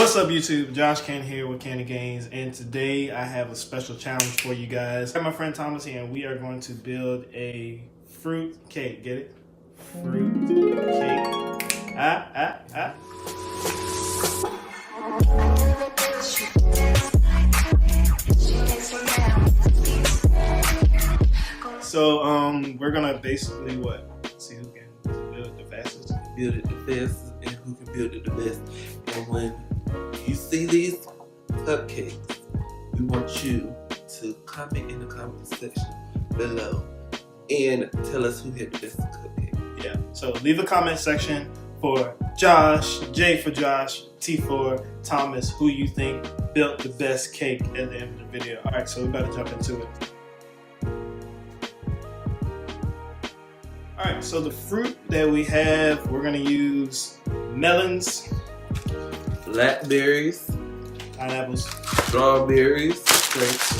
What's up YouTube? Josh Ken here with Candy Gainz, and today I have a special challenge for you guys. I have my friend Thomas here and we are going to build a fruit cake. Get it? Fruit cake. So we're gonna basically see who can build it the fastest. Build it the fastest and who can build it the best. And when you see these cupcakes, we want you to comment in the comment section below and tell us who had the best cupcake. Yeah, so leave a comment section for Josh, J for Josh, T for Thomas, who you think built the best cake at the end of the video. Alright, so we better jump into it. Alright, so the fruit that we have, we're going to use melons, Blackberries, pineapples, strawberries, grapes,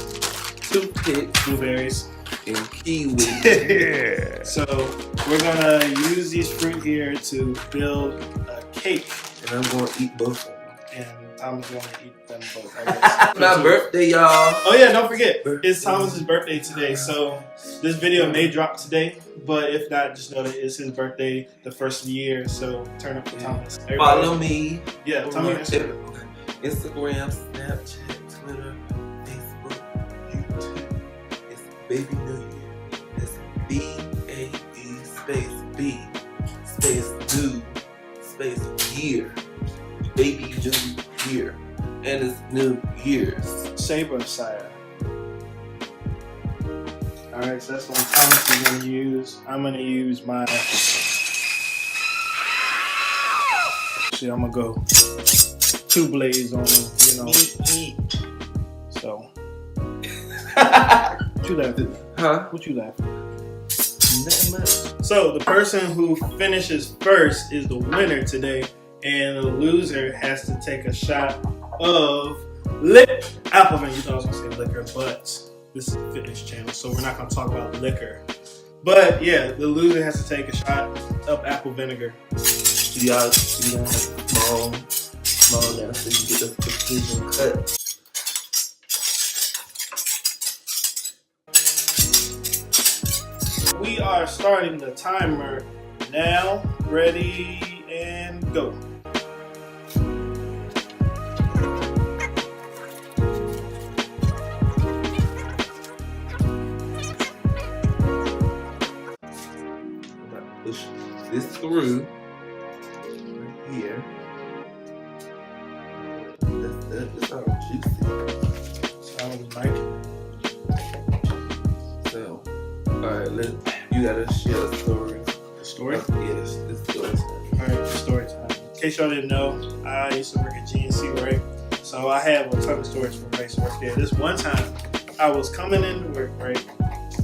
toothpicks, blueberries, and kiwis. Yeah. So we're going to use these fruit here to build a cake. And I'm going to eat both of them. And Thomas is going to eat them both, I guess. My birthday, y'all. Oh yeah, don't forget, it's Thomas's birthday today, so this video may drop today, but if not, just know that it's his birthday, the first of the year, so turn up for Thomas. Everybody, follow me. Yeah, tell me your Instagram. Instagram, Snapchat, Twitter, Facebook, YouTube. It's Baby New Year. It's B-A-E space B space new space year. Baby New Year. And it's New Year's. Saber cider. Alright, so that's what Thomas is going to use. I'm going to use my... See, I'm going to go 2 blades on them, you know. So. What you laughing at? Huh? What you laughing at? Nothing much. So the person who finishes first is the winner today, and the loser has to take a shot of apple vinegar. You thought I was gonna say liquor, but this is a fitness channel, so we're not gonna talk about liquor. But yeah, the loser has to take a shot of apple vinegar. Y'all small now so you get the precision cut. We are starting the timer now. Ready and go. Push this through right here. That's all juicy. Sounds like it. So, alright, you gotta share a story. The story? Yes, this story time. Alright, story time. In case y'all didn't know, I used to work at GNC, right? So I have a ton of stories from race work there. This one time, I was coming into work, right?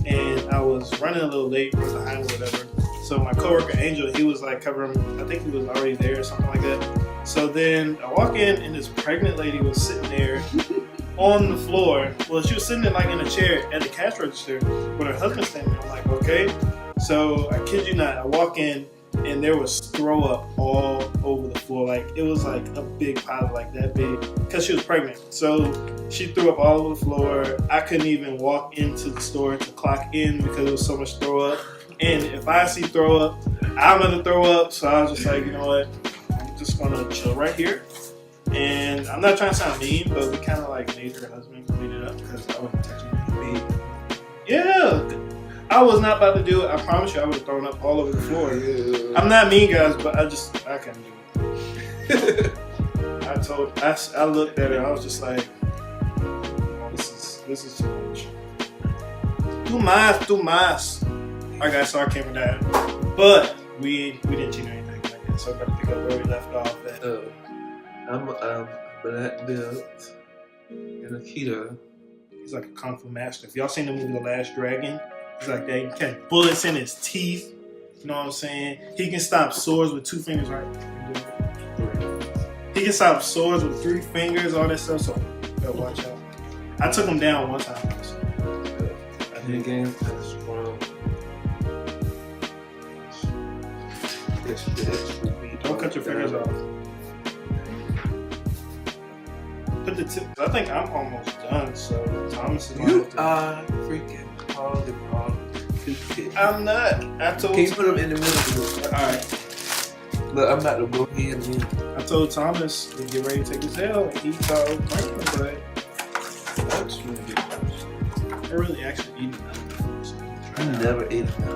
And I was running a little late, was behind or whatever. So my coworker Angel, he was like covering, I think he was already there or something like that. So then I walk in and this pregnant lady was sitting there on the floor. Well, she was sitting there like in a chair at the cash register with her husband standing there. I'm like, okay. So I kid you not, I walk in and there was throw up all over the floor. Like it was like a big pile, like that big, because she was pregnant. So she threw up all over the floor. I couldn't even walk into the store to clock in because there was so much throw up. And if I see throw up, I'm gonna throw up. So I was just like, you know what? I'm just gonna chill right here. And I'm not trying to sound mean, but we kind of like made her husband clean it up because I wasn't touching me. Yeah, I was not about to do it. I promise you, I would have thrown up all over the floor. Yeah. I'm not mean, guys, but I couldn't do it. I looked at her. I was just like, this is too much. Too much. Alright guys, so our camera died, but we didn't cheat or anything like that. So I'm about to pick up where we left off at. I'm a black belt and a keto. He's like a kung fu master. If y'all seen the movie The Last Dragon, he's like that. He catch bullets in his teeth. You know what I'm saying? He can stop swords with 2 fingers, right? He can stop swords with 3 fingers, all that stuff. So you gotta watch out. I took him down one time. So. I think Gainz kind of strong. Don't cut your fingers off. Put the tip. I think I'm almost done. So Thomas is. You are freaking calling wrong toothpick. I'm not. I told. Can you put them in the middle? All right. Look, I'm not gonna go ahead and I told Thomas to get ready to take his L, and he thought it was playing, but that's really good. I really actually eating that before, so I never ate them.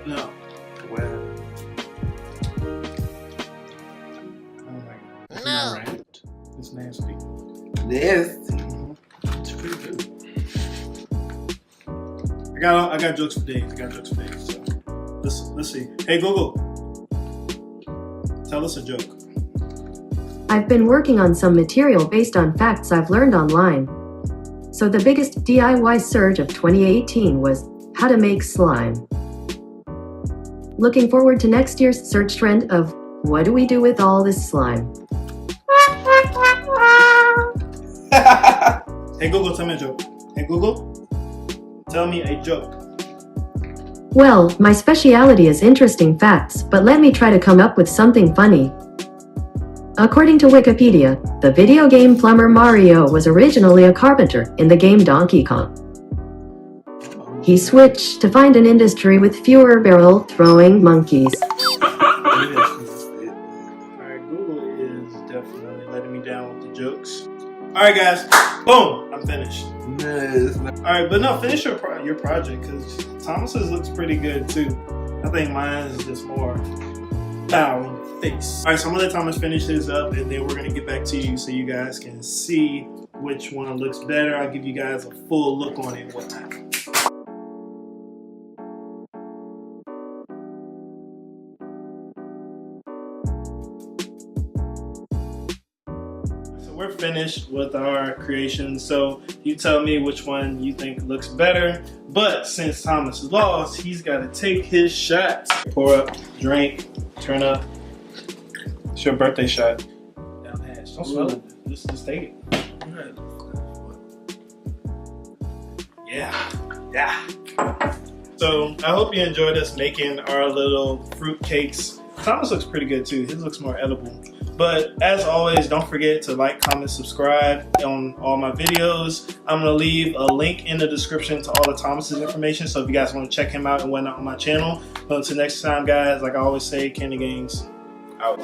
No. Wow. Oh my god. No. It's nasty. Nasty. Mm-hmm. It's pretty good. I got jokes for days. So let's see. Hey Google, tell us a joke. I've been working on some material based on facts I've learned online. So the biggest DIY surge of 2018 was how to make slime. Looking forward to next year's search trend of what do we do with all this slime? Hey Google, tell me a joke. Hey Google, tell me a joke. Well, my speciality is interesting facts, but let me try to come up with something funny. According to Wikipedia, the video game plumber Mario was originally a carpenter in the game Donkey Kong. He switched to find an industry with fewer barrel-throwing monkeys. Alright, Google is definitely letting me down with the jokes. Alright guys, boom, I'm finished. Nice. Alright, but no, finish your project, because Thomas's looks pretty good too. I think mine is just more foul in the face. Alright, so I'm gonna let Thomas finish his up, and then we're gonna get back to you so you guys can see which one looks better. I'll give you guys a full look on it and whatnot. We're finished with our creation, so you tell me which one you think looks better. But since Thomas lost, he's got to take his shot. Pour up, drink, turn up. It's your birthday shot. Down the hatch. Don't smell it. Just take it. Yeah. So I hope you enjoyed us making our little fruit cakes. Thomas looks pretty good too. His looks more edible. But as always, don't forget to like, comment, subscribe on all my videos. I'm gonna leave a link in the description to all of Thomas's information, so if you guys want to check him out and whatnot on my channel. But until next time, guys, like I always say, Candy Gainz out.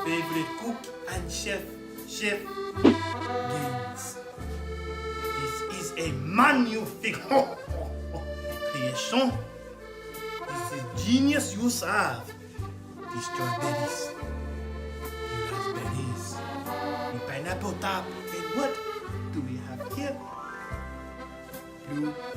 Favorite cook and chef Gainz. This is a magnifique creation. This is genius use of the strawberries, the raspberries, the pineapple top, and what do we have here? Blueberries.